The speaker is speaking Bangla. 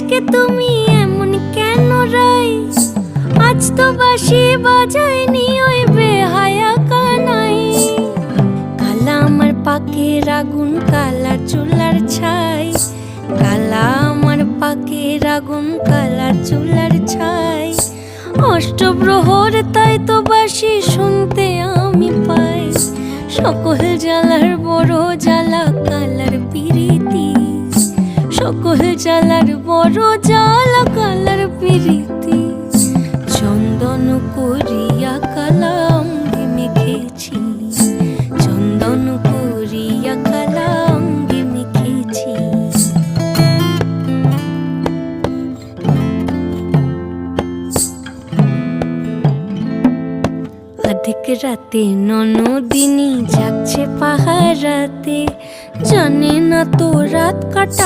আজকে তুমি এমন কেন রাই? আজ তো বাঁশি বাজায়নি ওই বেহায়া কানাই। কালা আমার পাকের আগুন, কালা চুলার ছাই। কালা আমার পাকের আগুন, কালা চুলার ছাই। অষ্টপ্রহর তাই তো বাঁশি শুনতে আমি পাই। সকল জ্বালার বড় জ্বালা কালার পিরিতি। সকল জ্বালার বড় জ্বালা কালার পিরিতি। চন্দন করিয়া কালা অঙ্গে মেখেছি। চন্দন করিয়া কালা অঙ্গে মেখেছি। অধিক রাতে ননদিনী জাগছে পাহারাতে। জানে না তো রাত কাটা